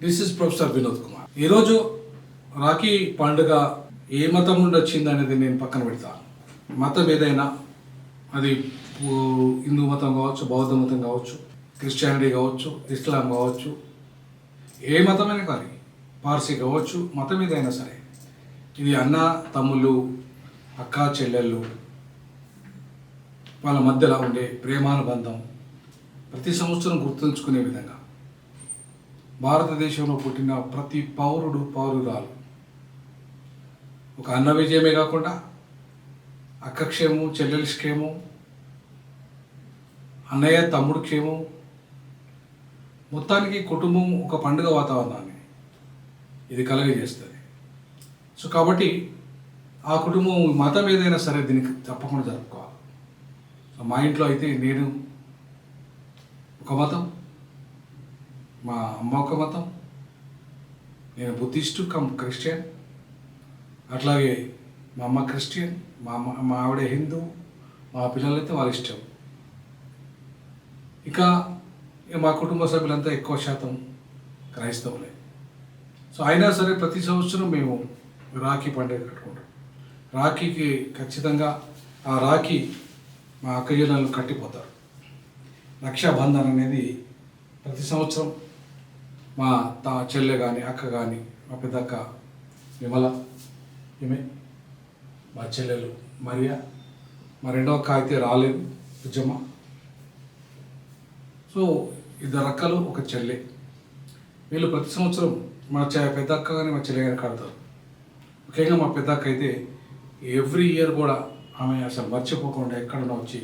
This is professor Vinod Kumar. ఈరోజు రాఖీ పండుగ ఏ మతం నుండి వచ్చింది అనేది నేను పక్కన పెడతాను. మతం ఏదైనా, అది హిందూ మతం కావచ్చు, బౌద్ధ మతం కావచ్చు, క్రిస్టియానిటీ కావచ్చు, ఇస్లాం కావచ్చు, ఏ మతమైనా కానీ, పార్సీ కావచ్చు, మతం ఏదైనా సరే, ఇది అన్న తమ్ముళ్ళు, అక్క చెల్లెళ్ళు వాళ్ళ మధ్యలో ఉండే ప్రేమానుబంధం ప్రతి సంవత్సరం గుర్తుంచుకునే విధంగా భారతదేశంలో పుట్టిన ప్రతి పౌరుడు పౌరురాలు ఒక అన్న విజయమే కాకుండా అక్క క్షేమం, చెల్లెలి క్షేమం, అన్నయ్య తమ్ముడు క్షేమం, మొత్తానికి కుటుంబం ఒక పండుగ వాతావరణాన్ని ఇది కలుగజేస్తుంది. సో కాబట్టి ఆ కుటుంబం మతం ఏదైనా సరే దీనికి తప్పకుండా జరుపుకోవాలి. సో మా ఇంట్లో అయితే నేను ఒక మతం, మా అమ్మ ఒక మతం, నేను బుద్ధిస్టు కమ్ క్రిస్టియన్, అట్లాగే మా అమ్మ క్రిస్టియన్, మా ఆవిడ హిందూ, మా పిల్లలైతే వాళ్ళ ఇష్టం. ఇంకా మా కుటుంబ సభ్యులంతా ఎక్కువ శాతం క్రైస్తవులే. సో అయినా సరే ప్రతి సంవత్సరం మేము రాఖీ పండుగ కట్టుకుంటాం. రాఖీకి ఖచ్చితంగా ఆ రాఖీ మా అక్కజనులను కట్టిపోతారు. రక్షాబంధన్ అనేది ప్రతి సంవత్సరం మా చెల్లె కానీ, అక్క కానీ, మా పెద్దక్క విమల, ఈమె మా చెల్లెలు మరియా, మా రెండో అక్క అయితే రాలేదు, విజయమ్మ. సో ఇద్దరు అక్కలు, ఒక చెల్లె, వీళ్ళు ప్రతి సంవత్సరం మా పెద్ద అక్క కానీ మా చెల్లె కానీ కడతారు. ముఖ్యంగా మా పెద్ద అక్క అయితే ఎవ్రీ ఇయర్ కూడా ఆమె అసలు మర్చిపోకుండా ఎక్కడన్నా వచ్చి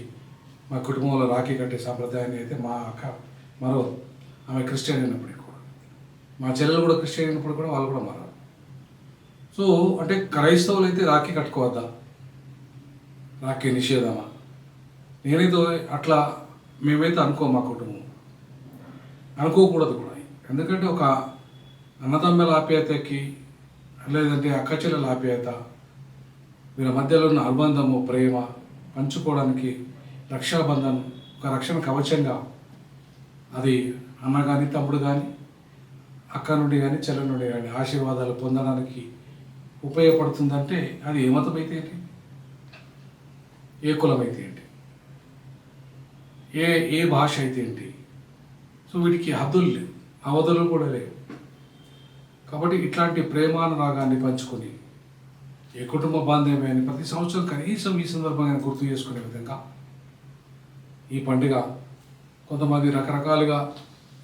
మా కుటుంబంలో రాఖీ కట్టే సాంప్రదాయాన్ని అయితే మా అక్క మరవదు. ఆమె క్రిస్టియన్ అయినప్పటికీ కూడా, మా చెల్లెలు కూడా క్రిస్టియన్ అయినప్పుడు కూడా వాళ్ళు కూడా మరవరు. సో అంటే క్రైస్తవులు అయితే రాఖీ కట్టుకోవద్దా, రాఖీ నిషేధమా? నేనైతే అట్లా మేమైతే మా కుటుంబం అనుకోకూడదు కూడా. ఎందుకంటే ఒక అన్నతమ్ముల ఆప్యాయతకి, లేదంటే అక్క చెల్లెల ఆప్యాయత, వీళ్ళ మధ్యలో ఉన్న అనుబంధము, ప్రేమ పంచుకోవడానికి రక్షాబంధన్ ఒక రక్షణ కవచంగా, అది అన్న కానీ, తమ్ముడు కానీ, అక్క నుండి కానీ, చెల్లె నుండి కానీ ఆశీర్వాదాలు పొందడానికి ఉపయోగపడుతుందంటే అది ఏ మతం అయితే ఏంటి, ఏ కులం అయితే ఏంటి, ఏ భాష అయితే ఏంటి. సో వీటికి హద్దులు లేవు, అవధులు కూడా లేవు. కాబట్టి ఇట్లాంటి ప్రేమానురాగాన్ని పంచుకొని ఏ కుటుంబ బాంధవ్యాన్ని ప్రతి సంవత్సరం కనీసం ఈ సందర్భంగా గుర్తు చేసుకునే విధంగా ఈ పండుగ, కొంతమంది రకరకాలుగా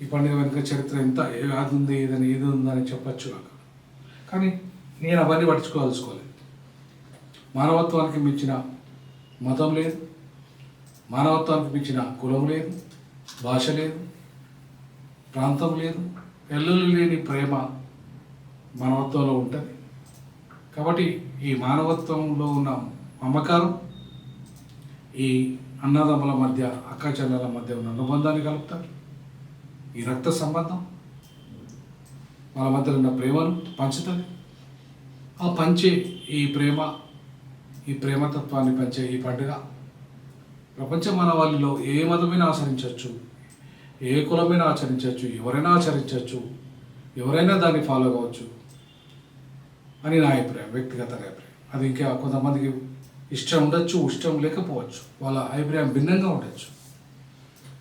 ఈ పండుగ వెనుక చరిత్ర ఎంత అది ఉంది, ఇది ఉందని చెప్పచ్చు నాకు. కానీ నేను అవన్నీ పట్టించుకోదలుచుకోలేదు. మానవత్వానికి మించిన మతం లేదు, మానవత్వానికి మించిన కులం లేదు, భాష లేదు, ప్రాంతం లేదు, ఎల్లులు లేని ప్రేమ మానవత్వంలో ఉంటుంది. కాబట్టి ఈ మానవత్వంలో ఉన్న మమకారం, ఈ అన్నదమ్ముల మధ్య, అక్క చెల్లెల మధ్య ఉన్న అనుబంధాన్ని కలుపుతారు. ఈ రక్త సంబంధం వాళ్ళ మధ్యలో ఉన్న ప్రేమను పంచుతుంది. ఆ పంచే ఈ ప్రేమతత్వాన్ని పంచే ఈ పండుగ ప్రపంచ మానవాళిలో ఏ మతమైనా ఆచరించవచ్చు, ఏ కులమైనా ఆచరించవచ్చు, ఎవరైనా ఆచరించవచ్చు, ఎవరైనా దాన్ని ఫాలో కావచ్చు అని నా అభిప్రాయం, వ్యక్తిగత అభిప్రాయం. అది ఇంకా కొంతమందికి ఇష్టం ఉండొచ్చు, ఇష్టం లేకపోవచ్చు, వాళ్ళ అభిప్రాయం భిన్నంగా ఉండొచ్చు.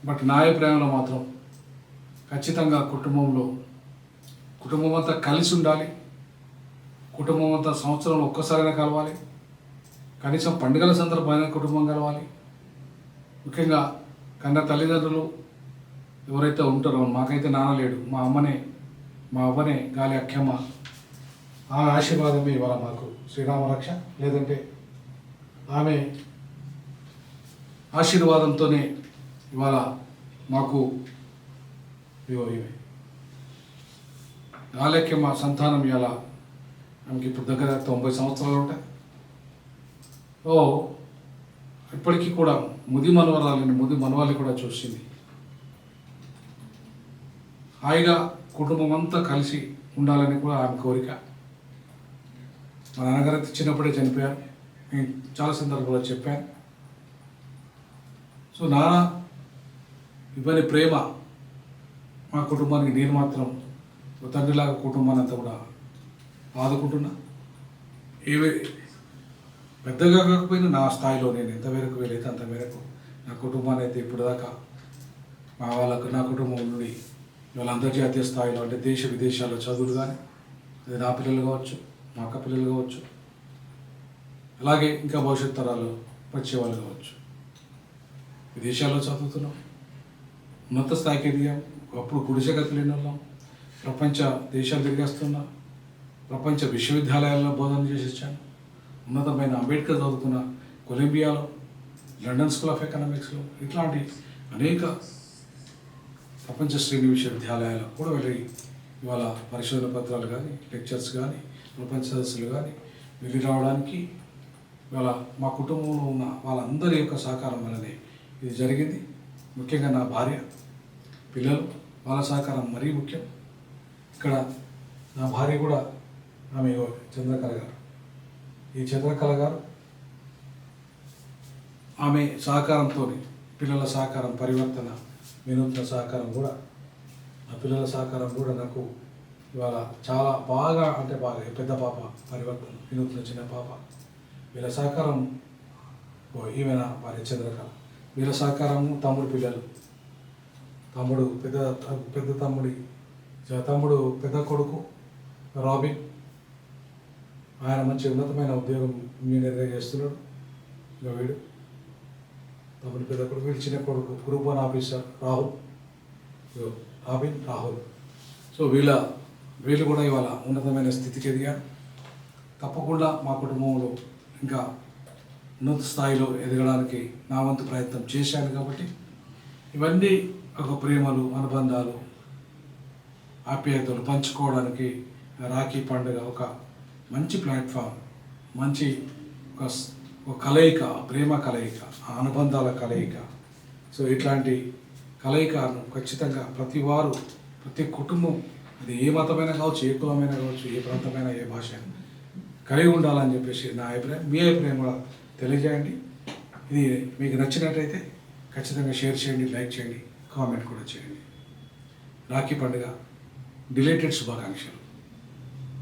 బట్ నా అభిప్రాయంలో మాత్రం ఖచ్చితంగా కుటుంబం అంతా కలిసి ఉండాలి. కుటుంబం అంతా సంవత్సరంలో ఒక్కసారైనా కలవాలి. కనీసం పండుగల సందర్భమైన కుటుంబం కలవాలి. ముఖ్యంగా కన్న తల్లిదండ్రులు ఎవరైతే ఉంటారో, మాకైతే నాన్న లేడు, మా అవ్వనే గాలి అక్కమ్మ, ఆ ఆశీర్వాదమే ఇవాళ మాకు శ్రీరామరక్ష. లేదంటే ఆమె ఆశీర్వాదంతోనే ఇవాళ మాకు ఇవే గాలేకే మా సంతానం ఇలా ఆమెకి ఇప్పుడు దగ్గర 90 సంవత్సరాలు ఉంటాయి. ఓ ఇప్పటికీ కూడా ముది మనవాళ్ళని కూడా చూసింది. హాయిగా కుటుంబం అంతా కలిసి ఉండాలని కూడా ఆమె కోరిక. మా నాన్నగారు చిన్నప్పుడే చనిపోయారు, నేను చాలా సందర్భాల్లో చెప్పాను. సో నాన్న ఇవన్నీ ప్రేమ మా కుటుంబానికి నేను మాత్రం తండ్రిలాగా కుటుంబాన్ని అంతా కూడా ఆదుకుంటున్నా. ఏవి పెద్దగా కాకపోయినా నా స్థాయిలో నేను ఎంతవరకు వీలైతే అంత మేరకు నా కుటుంబాన్ని అయితే ఇప్పుడు దాకా నా కుటుంబం నుండి ఇవాళ అంతర్జాతీయ స్థాయిలో అంటే దేశ విదేశాల్లో చదువులు కానీ, అది నా పిల్లలు కావచ్చు, మా అక్క పిల్లలు కావచ్చు, అలాగే ఇంకా భవిష్యత్ తరాలు వచ్చేవాళ్ళు కావచ్చు, విదేశాల్లో చదువుతున్నాం, ఉన్నత స్థాయికి ఎదిగాం. అప్పుడు గుడిసెగతి లేని వాళ్ళం, ప్రపంచ దేశాలు తిరిగేస్తున్నా, ప్రపంచ విశ్వవిద్యాలయాల్లో బోధన చేసి వచ్చాను. ఉన్నతమైన అంబేద్కర్ చదువుకున్న కొలంబియాలో, లండన్ స్కూల్ ఆఫ్ ఎకనామిక్స్లో, ఇట్లాంటి అనేక ప్రపంచ శ్రేణి విశ్వవిద్యాలయాలకు కూడా వెళ్ళి ఇవాళ పరిశోధన పత్రాలు కానీ, లెక్చర్స్ కానీ, ప్రపంచ సదస్సులు కానీ వెళ్ళి రావడానికి ఇవాళ మా కుటుంబంలో ఉన్న వాళ్ళందరి యొక్క సహకారం వల్లనే ఇది జరిగింది. ముఖ్యంగా నా భార్య, పిల్లలు, వాళ్ళ సహకారం మరీ ముఖ్యం. ఇక్కడ నా భార్య కూడా ఆమె చంద్రకళ గారు, ఈ చంద్రకళ గారు ఆమె సహకారంతో పిల్లల సహకారం, పరివర్తన, వినూత్న సహకారం కూడా, నా పిల్లల సహకారం కూడా నాకు ఇవాళ చాలా బాగా అంటే బాగా, పెద్ద పాప పరివర్తన, వినూత్న చిన్న పాప, వీళ్ళ సహకారం, ఈమె నా భార్య చంద్రకళ, వీళ్ళ సహకారము, తమ్ముడు పిల్లలు, తమ్ముడు పెద్ద కొడుకు రాబిన్, ఆయన మంచి ఉన్నతమైన ఉద్యోగం ఇంజనీర్గా చేస్తున్నాడు. ఇంకా వీడు తమ్ముడు పెద్ద కొడుకు, వీళ్ళు చిన్న కొడుకు గ్రూప్ 1 ఆఫీసర్ రాహుల్. సో వీళ్ళు కూడా ఇవాళ ఉన్నతమైన స్థితికి ఎదిగారు. తప్పకుండా మా కుటుంబంలో ఇంకా ఉన్నత స్థాయిలో ఎదగడానికి నా వంతు ప్రయత్నం చేశాను. కాబట్టి ఇవన్నీ ఒక ప్రేమలు, అనుబంధాలు, ఆప్యాయతలు పంచుకోవడానికి రాఖీ పండుగ ఒక మంచి ప్లాట్ఫామ్, మంచి ఒక కలయిక, ప్రేమ కలయిక, అనుబంధాల కలయిక. సో ఇట్లాంటి కలయికను ఖచ్చితంగా ప్రతి కుటుంబం, అది ఏ మతమైనా కావచ్చు, ఏ కులమైనా కావచ్చు, ఏ ప్రాంతమైనా, ఏ భాష కలిగి ఉండాలని చెప్పేసి నా అభిప్రాయం. మీ అభిప్రాయం కూడా తెలియజేయండి. ఇది మీకు నచ్చినట్టయితే ఖచ్చితంగా షేర్ చేయండి, లైక్ చేయండి, కామెంట్ కూడా చేయండి. రాఖీ పండుగ డిలేటెడ్ శుభాకాంక్షలు.